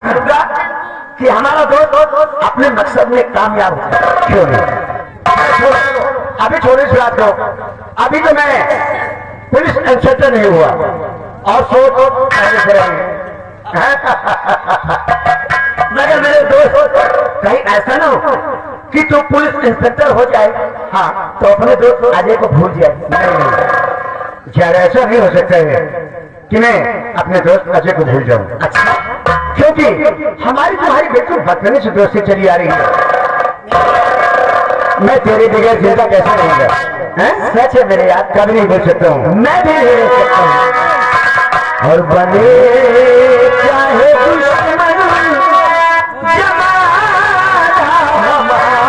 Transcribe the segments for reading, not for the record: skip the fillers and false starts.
करूंगा कि हमारा दोस्त अपने मकसद में कामयाब हो। क्यों नहीं? अभी छोड़े इस बात को। अभी तो मैं पुलिस इंस्पेक्टर नहीं हुआ और सोच पहले से मगर मेरे दोस्त कहीं ऐसा ना हो कि तू पुलिस इंस्पेक्टर हो जाए, हाँ तो अपने दोस्त अजय को भूल जाए। नहीं, ज्यादा ऐसा नहीं हो सकता है कि मैं अपने दोस्त अजय को भूल जाऊं। अच्छा, क्योंकि हमारी तुम्हारी बिल्कुल बचपने से दोस्ती चली आ रही है। मैं तेरे बगैर जिंदा कैसे रहूंगा? सच है मेरे यार, कभी नहीं बोल सकता हूँ, मैं भी नहीं रह सकता हूँ। और बने चाहे दुश्मन जमाना हमारा,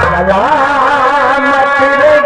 सलामत रहे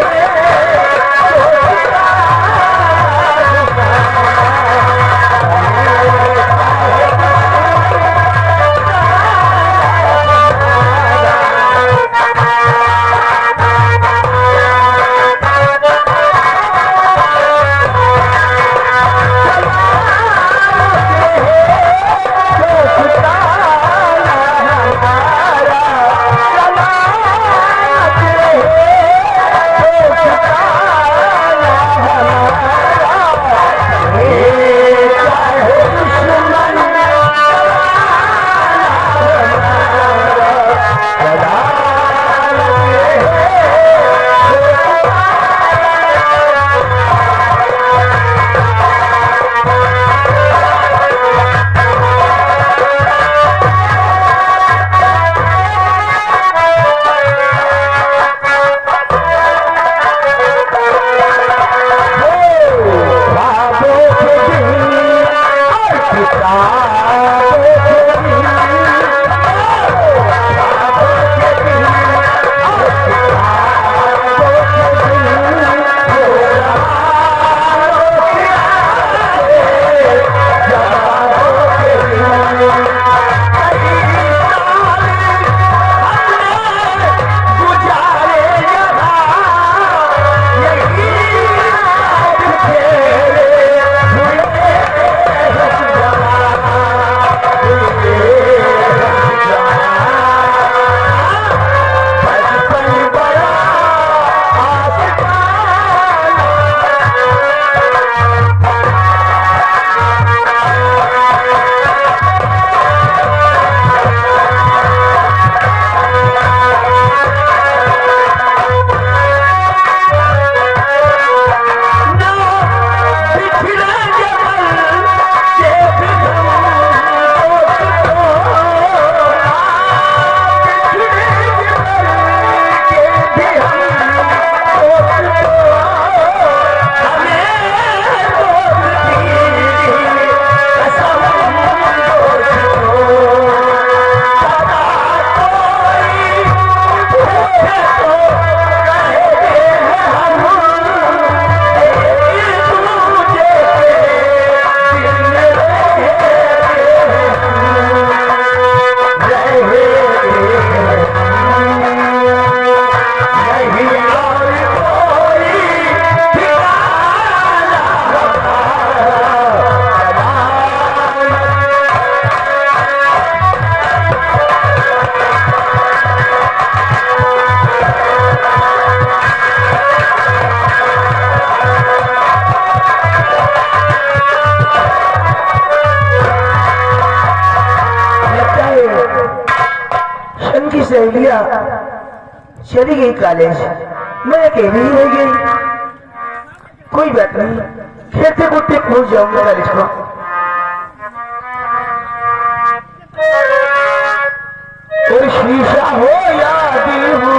सहेलियां चली गई कॉलेज, मैं अकेली ही रह गई। कोई बात नहीं, खेलते कूदते पहुंच जाऊंगा कॉलेज को। और शीशा हो या दिल हो